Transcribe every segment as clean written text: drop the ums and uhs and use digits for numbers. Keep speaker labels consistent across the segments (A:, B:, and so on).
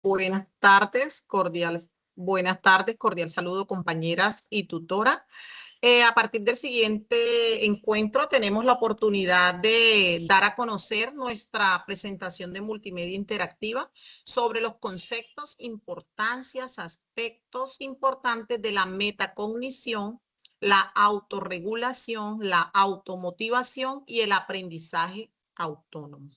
A: Buenas tardes, cordial saludo, compañeras y tutora. A partir del siguiente encuentro tenemos la oportunidad de dar a conocer nuestra presentación de multimedia interactiva sobre los conceptos, importancias, aspectos importantes de la metacognición, la autorregulación, la automotivación y el aprendizaje autónomo.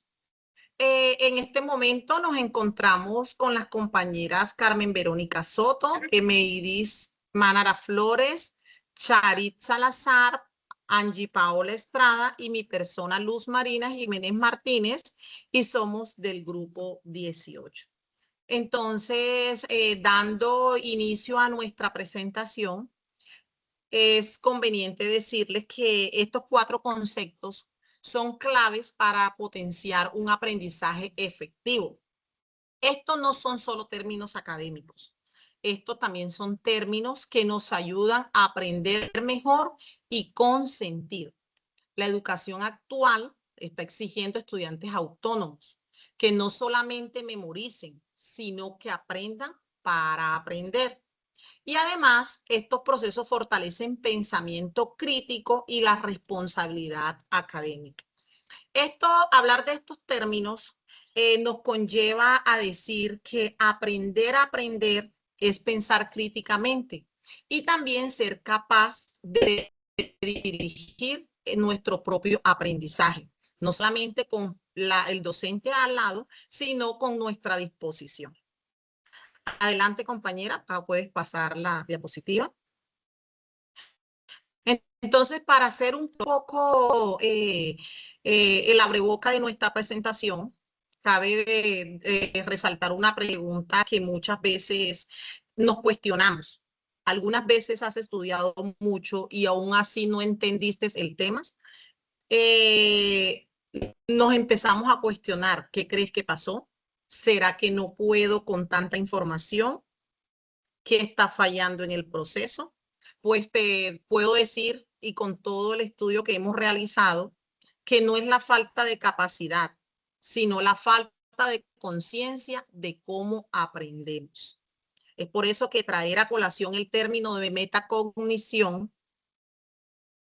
A: En este momento nos encontramos con las compañeras Carmen Verónica Soto, Emeiris Manara Flores, Charit Salazar, Angie Paola Estrada y mi persona Luz Marina Jiménez Martínez, y somos del grupo 18. Entonces, dando inicio a nuestra presentación, es conveniente decirles que estos 4 conceptos son claves para potenciar un aprendizaje efectivo. Estos no son solo términos académicos. Estos también son términos que nos ayudan a aprender mejor y con sentido. La educación actual está exigiendo estudiantes autónomos que no solamente memoricen, sino que aprendan para aprender. Y además, estos procesos fortalecen pensamiento crítico y la responsabilidad académica. Hablar de estos términos nos conlleva a decir que aprender a aprender es pensar críticamente y también ser capaz de dirigir nuestro propio aprendizaje, no solamente con el docente al lado, sino con nuestra disposición. Adelante, compañera, puedes pasar la diapositiva. Entonces, para hacer un poco el abreboca de nuestra presentación, cabe resaltar una pregunta que muchas veces nos cuestionamos. Algunas veces has estudiado mucho y aún así no entendiste el tema. Nos empezamos a cuestionar, ¿qué crees que pasó? ¿Será que no puedo con tanta información? ¿Qué está fallando en el proceso? Pues te puedo decir, y con todo el estudio que hemos realizado, que no es la falta de capacidad, sino la falta de conciencia de cómo aprendemos. Es por eso que traer a colación el término de metacognición,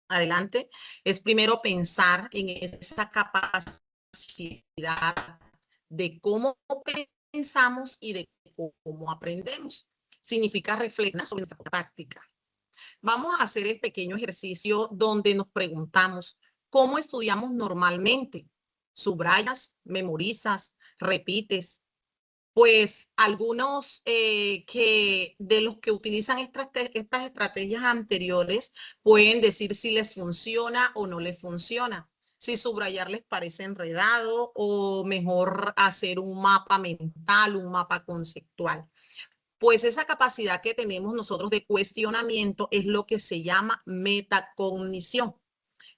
A: adelante, es primero pensar en esa capacidad de cómo pensamos y de cómo aprendemos. Significa reflexionar sobre nuestra práctica. Vamos a hacer el pequeño ejercicio donde nos preguntamos cómo estudiamos normalmente. ¿Subrayas, memorizas, repites? Pues algunos de los que utilizan estas estrategias anteriores pueden decir si les funciona o no les funciona. Si subrayar les parece enredado o mejor hacer un mapa mental, un mapa conceptual. Pues esa capacidad que tenemos nosotros de cuestionamiento es lo que se llama metacognición.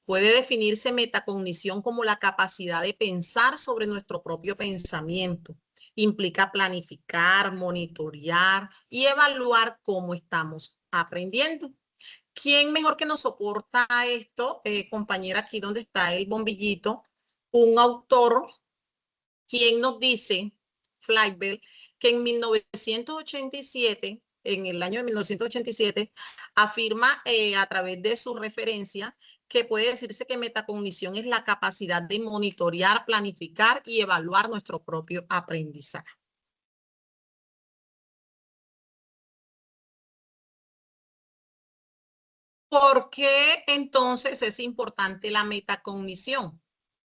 A: Puede definirse metacognición como la capacidad de pensar sobre nuestro propio pensamiento. Implica planificar, monitorear y evaluar cómo estamos aprendiendo. ¿Quién mejor que nos soporta esto, compañera, aquí donde está el bombillito? Un autor, quien nos dice, Flaibel, que en 1987, en el año de 1987, afirma a través de su referencia que puede decirse que metacognición es la capacidad de monitorear, planificar y evaluar nuestro propio aprendizaje. ¿Por qué entonces es importante la metacognición?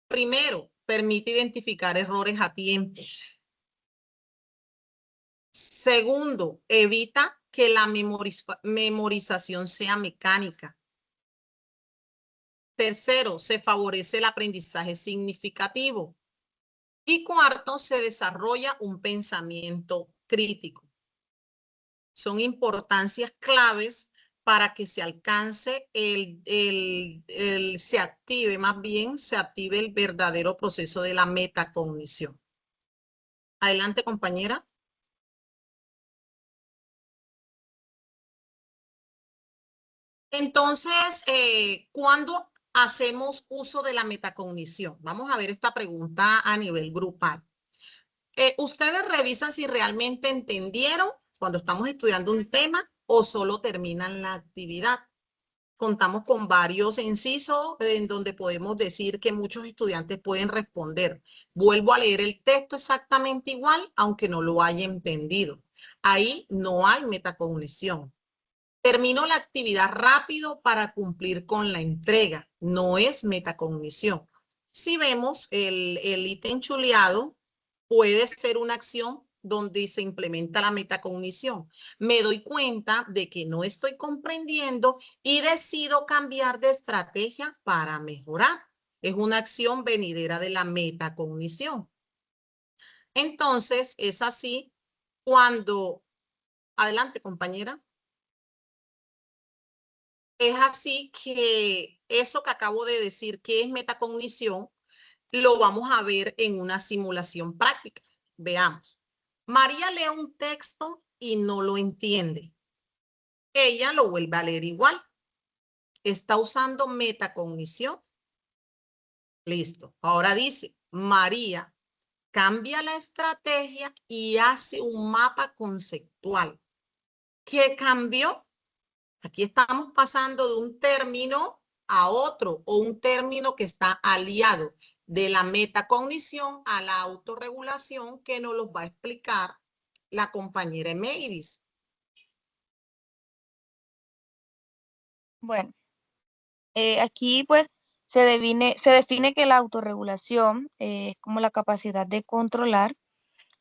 A: Primero, permite identificar errores a tiempo. Segundo, evita que la memorización sea mecánica. Tercero, se favorece el aprendizaje significativo. Y cuarto, se desarrolla un pensamiento crítico. Son importancias claves para que se alcance se active el verdadero proceso de la metacognición. Adelante, compañera. Entonces, ¿cuándo hacemos uso de la metacognición? Vamos a ver esta pregunta a nivel grupal. Ustedes revisan si realmente entendieron cuando estamos estudiando un tema o solo terminan la actividad. Contamos con varios incisos en donde podemos decir que muchos estudiantes pueden responder. Vuelvo a leer el texto exactamente igual, aunque no lo haya entendido. Ahí no hay metacognición. Termino la actividad rápido para cumplir con la entrega. No es metacognición. Si vemos el ítem chuleado, puede ser una acción donde se implementa la metacognición. Me doy cuenta de que no estoy comprendiendo y decido cambiar de estrategia para mejorar. Es una acción venidera de la metacognición. Entonces, es así cuando... Adelante, compañera. Es así que eso que acabo de decir, que es metacognición, lo vamos a ver en una simulación práctica. Veamos. María lee un texto y no lo entiende. Ella lo vuelve a leer igual. Está usando metacognición. Listo. Ahora dice, María cambia la estrategia y hace un mapa conceptual. ¿Qué cambió? Aquí estamos pasando de un término a otro o un término que está aliado de la metacognición a la autorregulación que nos los va a explicar la compañera Mavis.
B: Bueno, aquí pues se define que la autorregulación es como la capacidad de controlar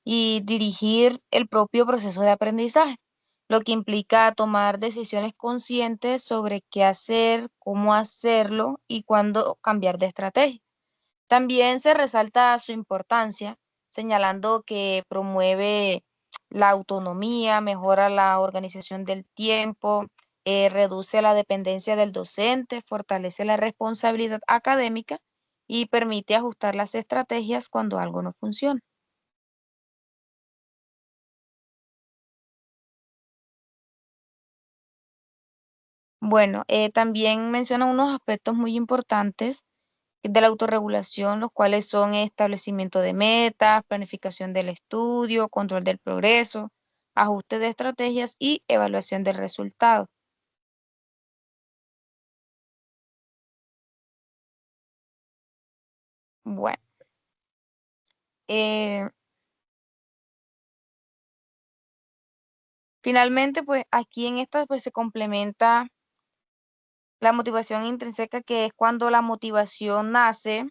B: y dirigir el propio proceso de aprendizaje, lo que implica tomar decisiones conscientes sobre qué hacer, cómo hacerlo y cuándo cambiar de estrategia. También se resalta su importancia, señalando que promueve la autonomía, mejora la organización del tiempo, reduce la dependencia del docente, fortalece la responsabilidad académica y permite ajustar las estrategias cuando algo no funciona. Bueno, también menciona unos aspectos muy importantes de la autorregulación, los cuales son establecimiento de metas, planificación del estudio, control del progreso, ajuste de estrategias y evaluación del resultado. Bueno, eh, finalmente, pues aquí en esta pues se complementa la motivación intrínseca, que es cuando la motivación nace.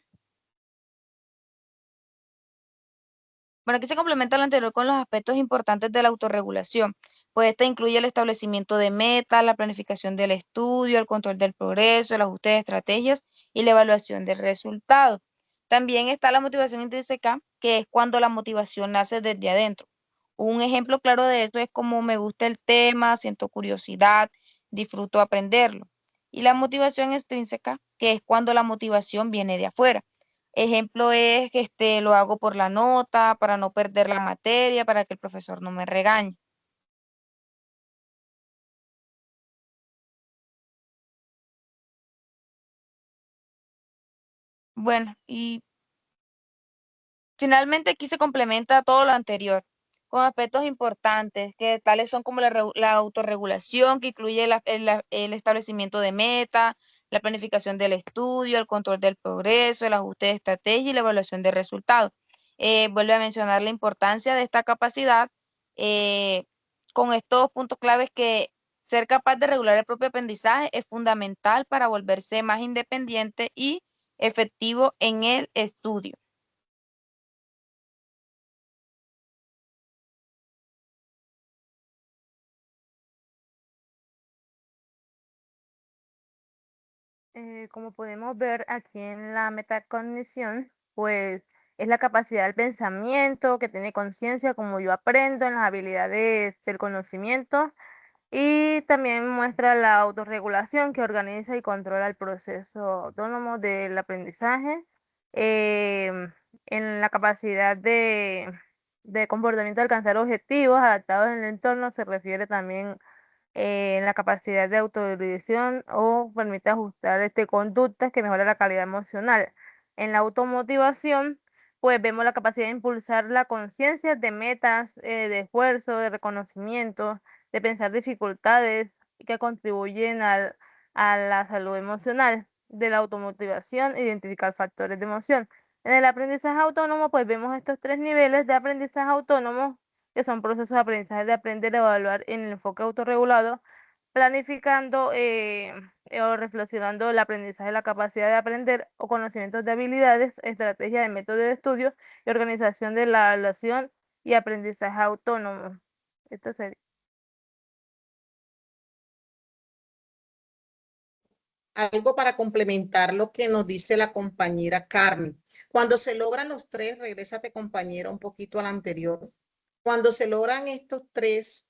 B: Bueno, aquí se complementa lo anterior con los aspectos importantes de la autorregulación. Pues esta incluye el establecimiento de metas, la planificación del estudio, el control del progreso, el ajuste de estrategias y la evaluación del resultado. También está la motivación intrínseca, que es cuando la motivación nace desde adentro. Un ejemplo claro de eso es como me gusta el tema, siento curiosidad, disfruto aprenderlo. Y la motivación extrínseca, que es cuando la motivación viene de afuera. Ejemplo es que lo hago por la nota, para no perder la materia, para que el profesor no me regañe. Bueno, y finalmente aquí se complementa todo lo anterior con aspectos importantes, que tales son como la autorregulación, que incluye el establecimiento de meta, la planificación del estudio, el control del progreso, el ajuste de estrategia y la evaluación de resultados. Vuelve a mencionar la importancia de esta capacidad con estos puntos claves, que ser capaz de regular el propio aprendizaje es fundamental para volverse más independiente y efectivo en el estudio. Como podemos ver aquí en la metacognición, pues es la capacidad del pensamiento que tiene conciencia, como yo aprendo en las habilidades del conocimiento, y también muestra la autorregulación, que organiza y controla el proceso autónomo del aprendizaje. En la capacidad de comportamiento de alcanzar objetivos adaptados en el entorno, se refiere también en la capacidad de autodirigión o permite ajustar conductas que mejoran la calidad emocional. En la automotivación
C: pues vemos la capacidad de impulsar la conciencia de metas, de esfuerzo, de reconocimiento, de pensar dificultades que contribuyen a la salud emocional, de la automotivación, identificar factores de emoción. En el aprendizaje autónomo, pues vemos estos 3 niveles de aprendizaje autónomo, que son procesos de aprendizaje de aprender, evaluar en el enfoque autorregulado, planificando o reflexionando el aprendizaje, la capacidad de aprender o conocimientos de habilidades, estrategia de método de estudio y organización de la evaluación y aprendizaje autónomo. Esto sería.
A: Algo para complementar lo que nos dice la compañera Carmen. Cuando se logran los 3, regrésate compañera un poquito al anterior. Cuando se logran estos 3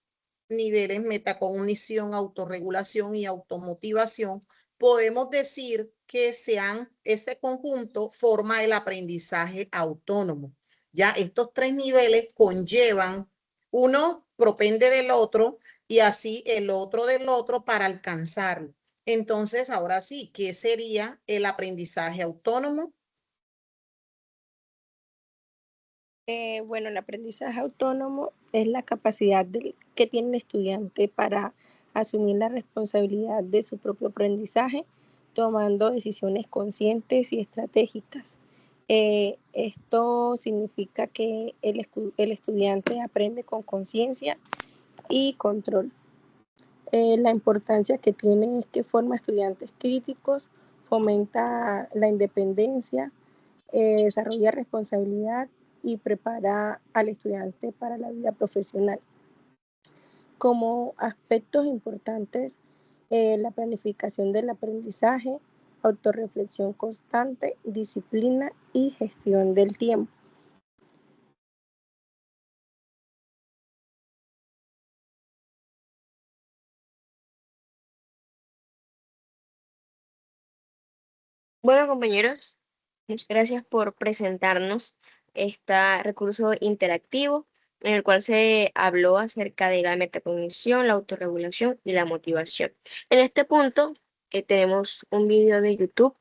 A: niveles, metacognición, autorregulación y automotivación, podemos decir que ese conjunto forma el aprendizaje autónomo. Ya estos 3 niveles conllevan, uno propende del otro y así el otro del otro para alcanzarlo. Entonces, ahora sí, ¿qué sería el aprendizaje autónomo?
D: Bueno, el aprendizaje autónomo es la capacidad que tiene el estudiante para asumir la responsabilidad de su propio aprendizaje, tomando decisiones conscientes y estratégicas. Esto significa que el estudiante aprende con conciencia y control. La importancia que tiene es que forma estudiantes críticos, fomenta la independencia, desarrolla responsabilidad y prepara al estudiante para la vida profesional. Como aspectos importantes, la planificación del aprendizaje, autorreflexión constante, disciplina y gestión del tiempo.
E: Bueno, compañeros, muchas gracias por presentarnos este recurso interactivo en el cual se habló acerca de la metacognición, la autorregulación y la motivación. En este punto tenemos un video de YouTube,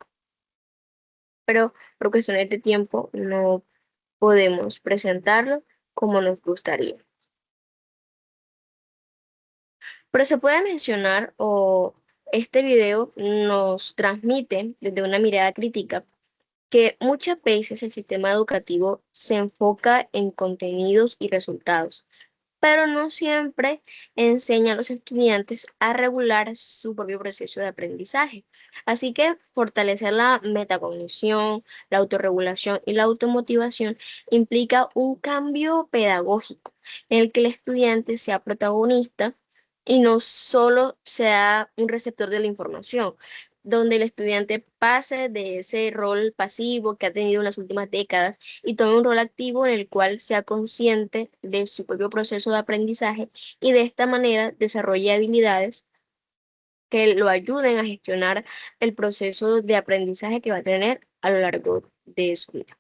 E: pero por cuestiones de tiempo no podemos presentarlo como nos gustaría. Pero se puede mencionar o este video nos transmite desde una mirada crítica que muchas veces el sistema educativo se enfoca en contenidos y resultados, pero no siempre enseña a los estudiantes a regular su propio proceso de aprendizaje. Así que fortalecer la metacognición, la autorregulación y la automotivación implica un cambio pedagógico en el que el estudiante sea protagonista y no solo sea un receptor de la información, donde el estudiante pase de ese rol pasivo que ha tenido en las últimas décadas y tome un rol activo en el cual sea consciente de su propio proceso de aprendizaje y de esta manera desarrolle habilidades que lo ayuden a gestionar el proceso de aprendizaje que va a tener a lo largo de su vida.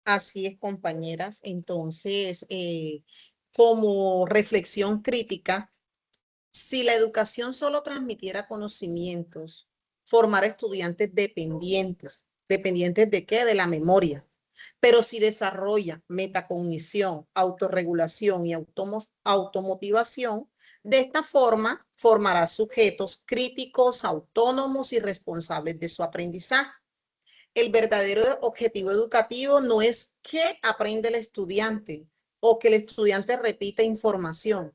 A: Así es, compañeras. Entonces, como reflexión crítica, si la educación solo transmitiera conocimientos, formar estudiantes dependientes. ¿Dependientes de qué? De la memoria. Pero si desarrolla metacognición, autorregulación y automotivación, de esta forma formará sujetos críticos, autónomos y responsables de su aprendizaje. El verdadero objetivo educativo no es qué aprende el estudiante o que el estudiante repita información,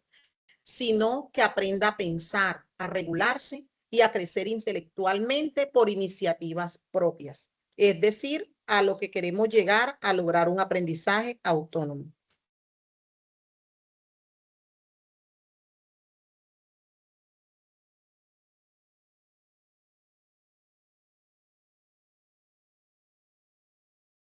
A: sino que aprenda a pensar, a regularse y a crecer intelectualmente por iniciativas propias. Es decir, a lo que queremos llegar a lograr un aprendizaje autónomo.